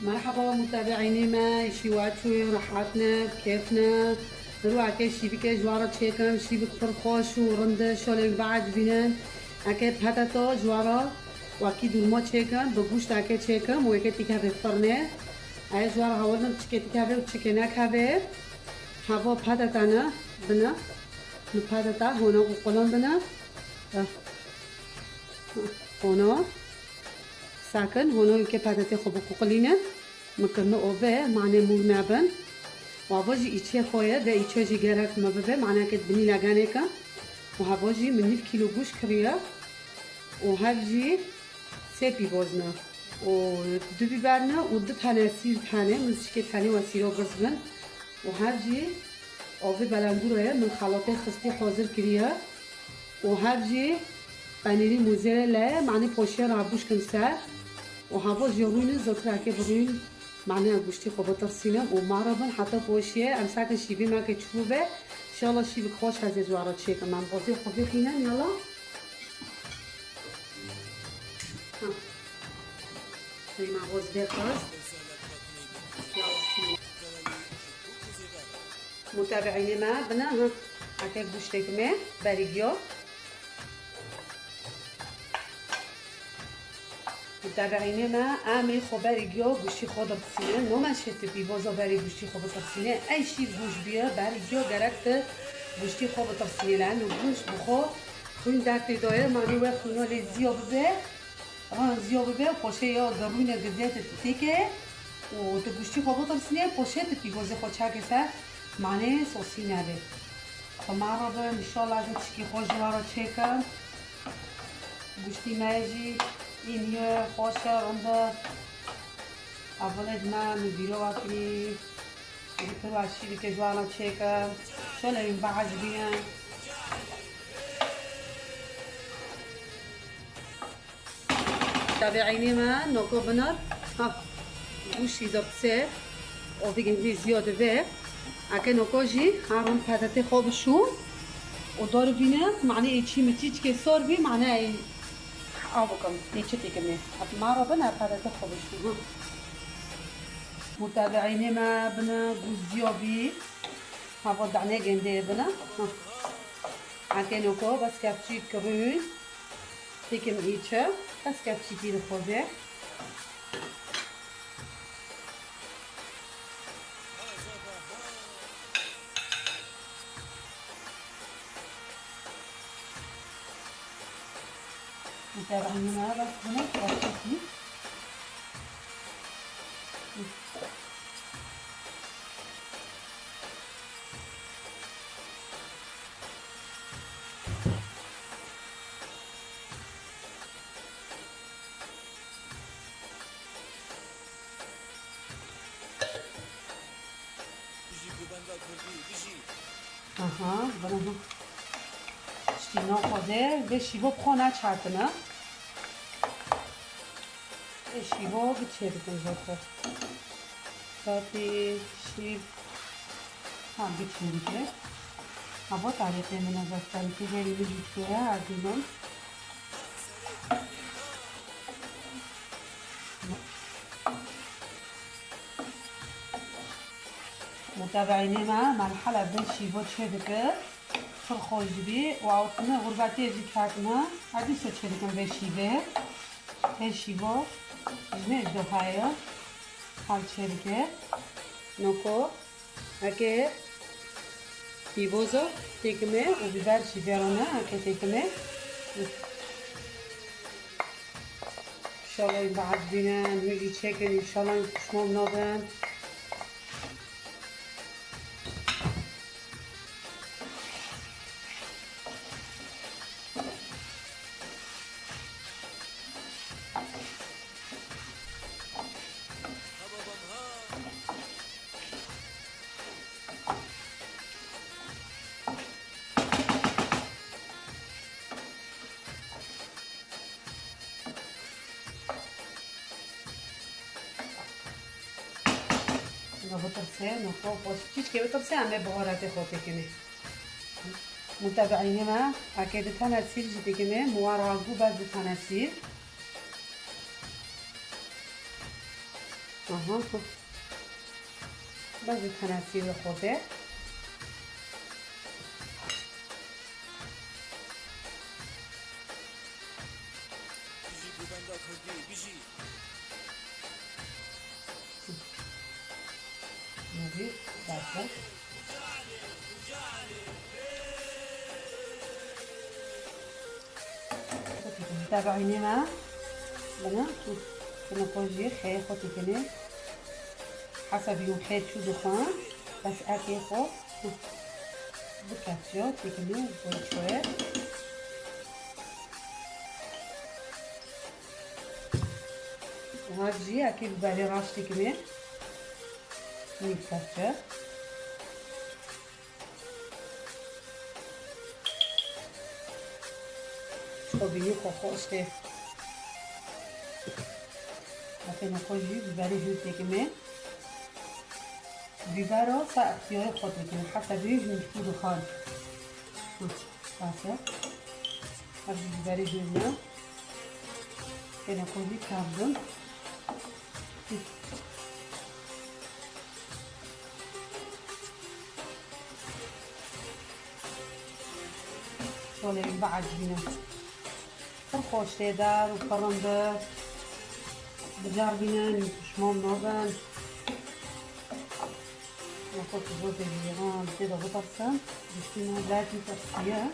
مرحبا متابعيني ما شيواتشوي راحتنا بكيفنا نروح هكا شي بك جوارة تشيكن شي بك فرخوش ورندة شولين بعد بينن هكا باتاتا جوارة واكيد المو تشيكن بگوشت هكا تشيكن وهكا تيكا بفرنه هاي جوارة هولنا تشكي تيكا وتشيكنك هبه هوا باتاتانا بنا الباتاتا هنا وقلن بنا هنا ساكن هنا يمكن باتاتي خبو قلينا مكرنا أوبه معناه مو نابن وهبوجي إيشي خويا ده إيشي جي جرك ما ببه معناه كده بني لجانيكا وهبوجي من 9 كيلو جوش كريه وهبجي سيبي بوزنا ودو بيبرنا ودو تاني سير تاني من شكل تاني وسيرو بزبن وهبجي أوبه بلندوره من خلاطه خستي حاضر كريه وهبجي بانيري موزاريلا معناه بوشير عبوش كنسر وهبوجي روين زوتر هكا بروين معناها گوشتی خوب ترسینم و معربن حتی پوشیه امساک شیبی ما که چوبه ان شاء الله شیبی خوش از جوارات چه که من بازی خوبی خینم یالا خیلی مغاز بخواست متابعین ما بنا اکه گوشتی که بریگیا متابعين ما عامل خبري جو گوشتی خود بسینه نمشه تبی بازا بری گوشتی خود بسینه ای شی گوش بیا بری جو گرفت گوشتی خود بسینه لان گوش بخو خوین دکت دایر معنی و خونال زیابه پاشه یا گرون گزیت تیکه و تو گوشتی خود بسینه پاشه تبی بازا خود چه کسر معنی سوسی نده خمارا ان شاء الله از چکی خوش جوارا چکم گوشتی ماجی این یه خوشه رنده اولش من می‌بیرم وقتی دیگر واشی که جوانا چکم شل این بعض بیان تابعینی من نکو بنر ها گوشی دبسه او بگیم زیاده و اگه نکوجی هرون پدت خوبشون و دار بینه معنی ایچی متیچ که سر بی معنی آبکم نیچه تیکمی ات ما را بنا پدت خوبشون متابعين ما بنا بوزيوبي هذا دعنا جندي بنا عكينوكو بس كابتشي كروي تيكم إيشة بس كابتشي كيلو خوزة متابعين ما بس بنا كابتشي aha bana işte ne kadar ve şivo prona çarpına ve şivo geçirdim zaten tabi şiv ha geçirdim ama tariflerine zaten ki verilmiş bir ardından متابعيني مع مرحلة بين شيبو تشبكة في الخوج بي وعطنا غرباتي يجي كاتنا هادي سو تشبكة بين شيبة هاي شيبو جميع دوهايا حال تشبكة نوكو هكي بيبوزو تيكمي وبيبار شيبيرونا هكي تيكمي ان شاء الله يبعد بينا نيجي تشيكن ان شاء الله نشمو منوبن بطرسه نخو باش كي بطرسه عم بهارات خوتي كمي متابعيني ما اكيد تناسير جدي كمي موارا جو بعد تناسير آها بعد تناسيب خوده نبي داخل تابعيني معاه بنا كنا فوجي خير خوتي كني حسب يوم خير شو دخان بس اكي خو بكاتشو تكني شوية وهاجي اكي ببالي راش تكني نكاتشو طبيعي خوشته لكن خوشی بیبری جوتی که من بیبرا سا اختیار خود میکنه حسبی جوتی خان باسه از بیبری جوتی که خوشی کردم شغل بعد بينا خوشته دار و فرنده بجار بينا شمام نوبان نحط زوز الجيران كده بطرسة بشتينا لاتي ترسية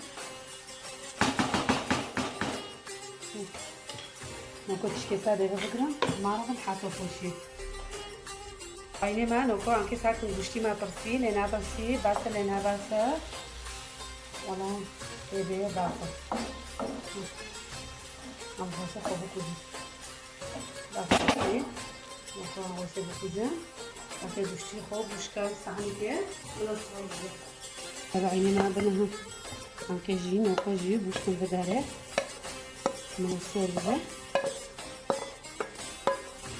ما كنتش كيسا دايما فكرة ما راح نحطو فوشي عيني ما نوكو عن كيسا كنت بشتي ما ترسي لنا ترسي باسة لنا باسة والله ايه باسة عم هوسه خوب كودي باسه نوكو هوسه بكودي اكيد بشتي خوب بشكال سعني كده ولا صغير تبعيني ما بنها عم كيجي نوكو جي بوشكم بداره من السوربة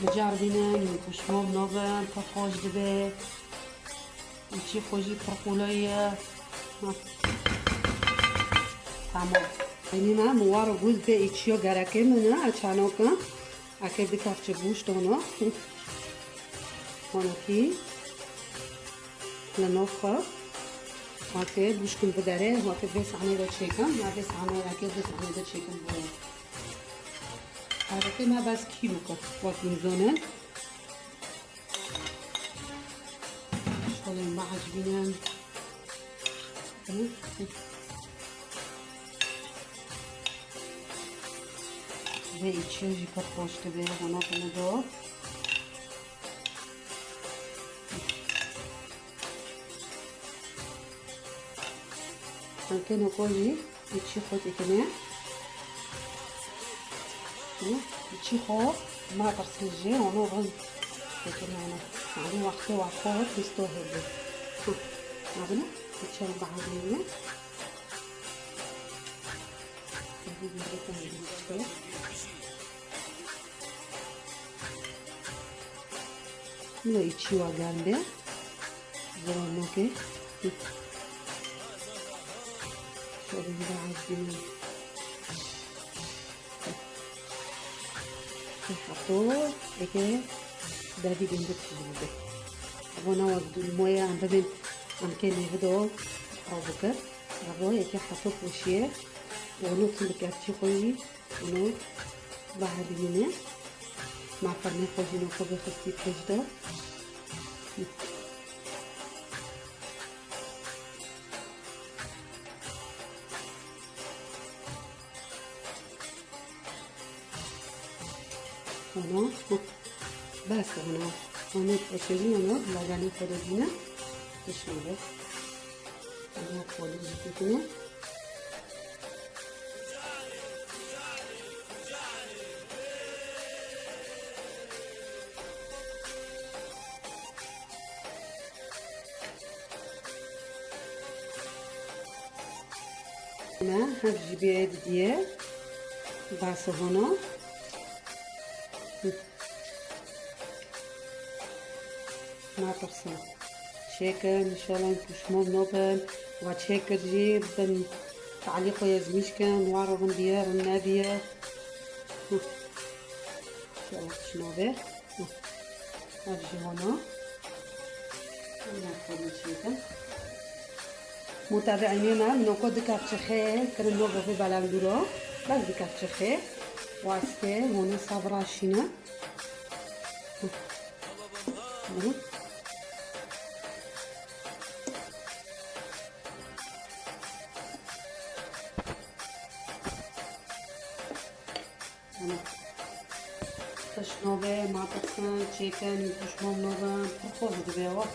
بجاردينا يكشموم نوبن تخوش دبي يشي خوجي برقولية تمام يعني ما موارو جوز به ایچیو گرکه منه اچانو کن اکه بکفچه گوشت اونو هونکی لنوخه اکه بوشکن بداره اکه بس عنی دا چیکم ما بس عنی اکه بس عنی دا چیکم بود اکه ما بس کیلو کن وقت میزنه شغل ما عجبینم به ایچیو پر خوشته به هونا کنه دو ممكن نقولي ایچی خود اکنه ایچی خود ما ترسیجه اونو غن اکنه انا يعني وقتی وقت بستو هده نبنا ایچی رو بعدیه Lo içiyor geldi. Zorunlu ki. Şöyle bir daha açayım. حطوه هيك دافي جنبك شغله أبونا وقت الموية عم ببين عم كان يهدو أو بكر أبوه هيك حطوه وشيه ونوت بكاتشي خوي ونوت بعد منه مع فرني خوجي نوكو بخستي تجدو هنا بس هنا تشيلي هنا لاجاني خدودينا تشيله هنا خولي جديدنا هنا هجيبي بديه بس هنا ما ترسم شكل ان شاء الله نكشمو بنوبل وشكل جيب بن تعليقو يزميشكن وارو بندير النابية ان شاء الله تشنو به أجي هنا ناخذ نشيطه متابعينا نوكو دكات شخير كرنو بفي بالاندورو بس دكات شخير واسكي هنا صبرا شينا تشنوبه ما تكن chicken تشمو نوبه بخوز دبيوه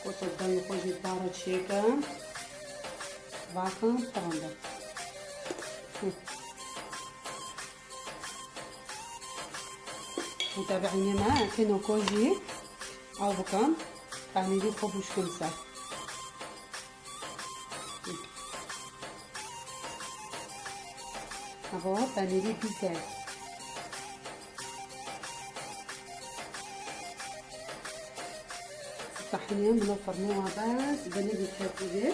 وتبدأ خوزي بارد chicken باكن تغنده متابعينا كنو كوجي او بكم تعملي خبوش خمسة أبغى تعملي بيتزا الطحينة من الفرن بس بنيجي كاتبه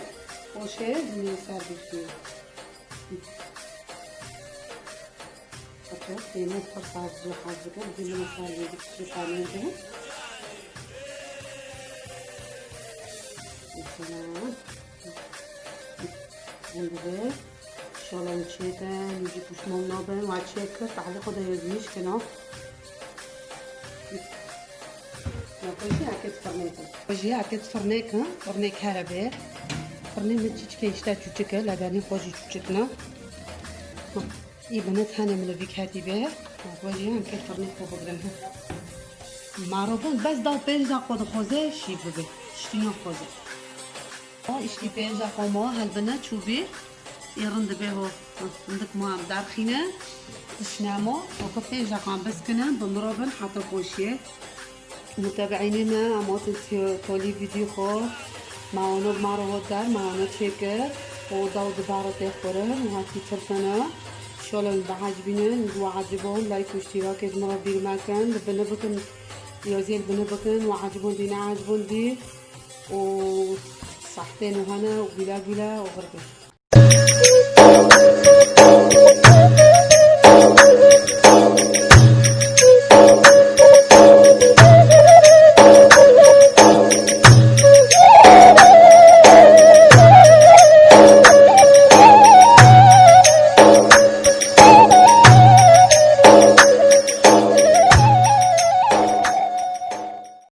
وشيء من سيرفيس اوكي هنا فرصة حاجة دي من سيرفيس بتاعنا ده شلون شيتن يجي بشمول نوبن وعد شيكر تعلقوا ده يزميش كنا نقولي أكيد فرنيكا وجي أكيد فرنيكا فرنيك هربة فرنيك متجيش كيشتا تشوتشكا لبني خوجي تشوتشكنا إيه بنات هنا من الفيك هاتي بها وجي أكيد فرنيك وبقرنها معروفون بس داو بينزا قد خوزة شي ببي شتينا خوزة إشتي بينزا قوما هالبنات شوفي يرند بهو عندك ما دارخينه تشنامو وكفي جاقان بس كنا بمروبن حتى بوشيه متابعيننا اموت تولي فيديو خو معاونو بمعروض دار معاونو تشيكر وداو دبارة تخورن وهاتي ترسنا شلون بعجبنا وعجبون لايك واشتراك ازمرا بير مكان بنبكن يوزيل بنبكن وعجبون دينا عجبون دي وصحتين وهنا وبلا بلا وغربي